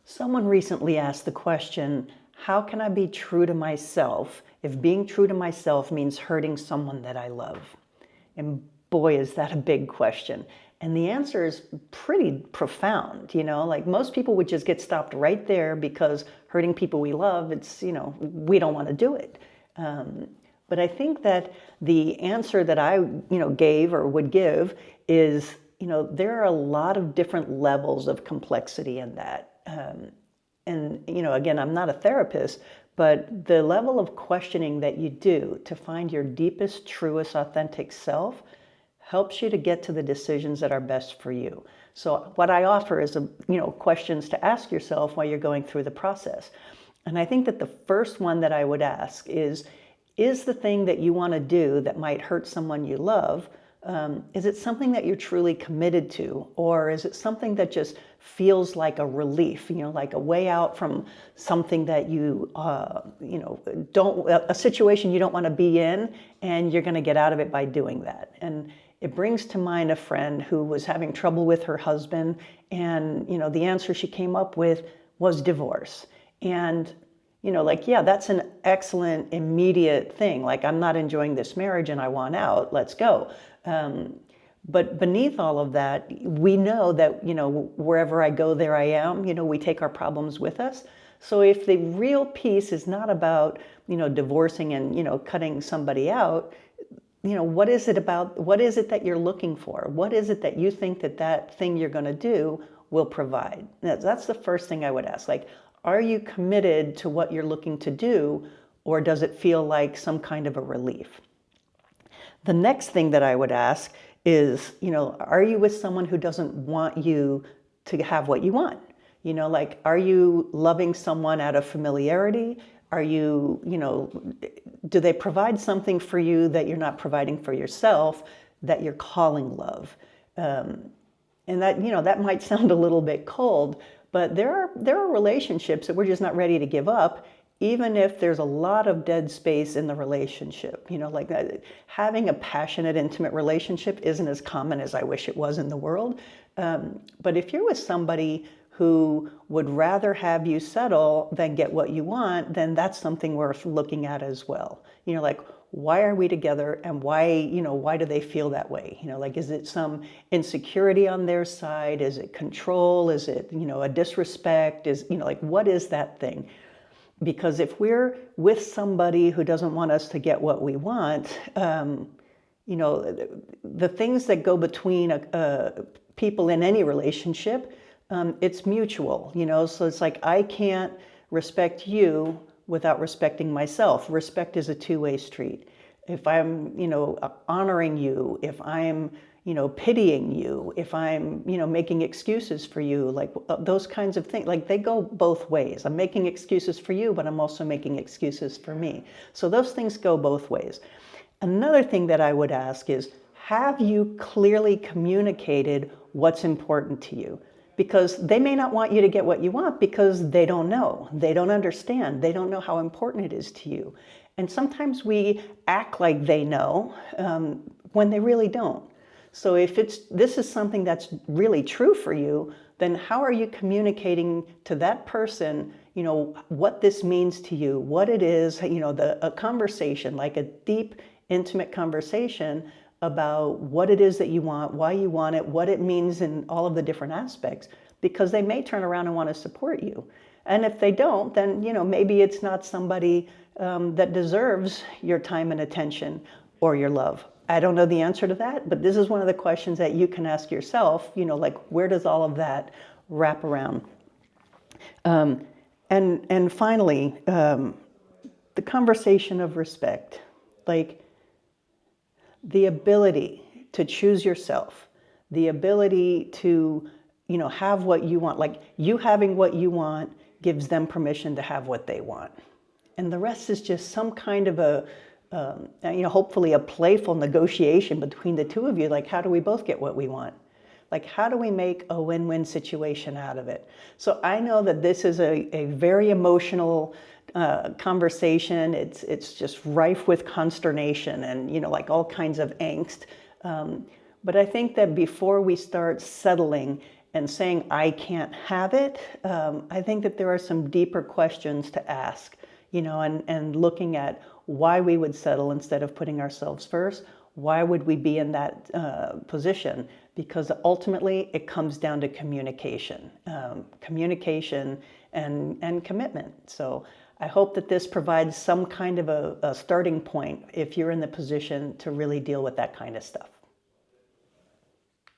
Someone recently asked the question, how can I be true to myself if being true to myself means hurting someone that I love? And boy, is that a big question. And the answer is pretty profound, like most people would just get stopped right there because hurting people we love, we don't want to do it. But I think that the answer that I, gave or would give is, there are a lot of different levels of complexity in that. And again, I'm not a therapist, but the level of questioning that you do to find your deepest, truest, authentic self helps you to get to the decisions that are best for you. So what I offer is, questions to ask yourself while you're going through the process. And I think that the first one that I would ask is the thing that you want to do that might hurt someone you love, is it something that you're truly committed to? Or is it something that just feels like a relief, like a way out from something that a situation you don't want to be in, and you're going to get out of it by doing that. And it brings to mind a friend who was having trouble with her husband, and, the answer she came up with was divorce. And yeah, that's an excellent immediate thing. Like, I'm not enjoying this marriage and I want out, let's go. But beneath all of that, we know that, wherever I go, there I am. We take our problems with us. So if the real piece is not about, divorcing and, cutting somebody out, what is it that you're looking for? What is it that you think that thing you're going to do will provide? That's the first thing I would ask. Like, are you committed to what you're looking to do, or does it feel like some kind of a relief? The next thing that I would ask is, are you with someone who doesn't want you to have what you want? Like, are you loving someone out of familiarity? Are you, do they provide something for you that you're not providing for yourself that you're calling love? And that, that might sound a little bit cold, but there are relationships that we're just not ready to give up, even if there's a lot of dead space in the relationship. Like that, having a passionate, intimate relationship isn't as common as I wish it was in the world. But if you're with somebody who would rather have you settle than get what you want, then that's something worth looking at as well. Like, why are we together, and why do they feel that way? Like, is it some insecurity on their side? Is it control? Is it, a disrespect? Like, what is that thing? Because if we're with somebody who doesn't want us to get what we want, the things that go between people in any relationship, it's mutual, so it's like, I can't respect you without respecting myself. Respect is a two-way street. If I'm, honoring you, if I'm, pitying you, if I'm, making excuses for you, like those kinds of things, like they go both ways. I'm making excuses for you, but I'm also making excuses for me. So those things go both ways. Another thing that I would ask is, have you clearly communicated what's important to you? Because they may not want you to get what you want because they don't know. They don't understand. They don't know how important it is to you. And sometimes we act like they know when they really don't. So if this is something that's really true for you, then how are you communicating to that person, what this means to you, what it is, a conversation, like a deep, intimate conversation about what it is that you want, why you want it, what it means in all of the different aspects, because they may turn around and want to support you. And if they don't, then, maybe it's not somebody that deserves your time and attention or your love. I don't know the answer to that, but this is one of the questions that you can ask yourself, like, where does all of that wrap around? And finally, the conversation of respect, like, the ability to choose yourself, the ability to, have what you want, like you having what you want gives them permission to have what they want. And the rest is just some kind of a, hopefully a playful negotiation between the two of you. Like, how do we both get what we want? Like, how do we make a win-win situation out of it? So I know that this is a very emotional conversation. It's just rife with consternation and, like all kinds of angst. But I think that before we start settling and saying I can't have it, I think that there are some deeper questions to ask, and looking at why we would settle instead of putting ourselves first. Why would we be in that position? Because ultimately it comes down to communication and commitment. So I hope that this provides some kind of a starting point if you're in the position to really deal with that kind of stuff.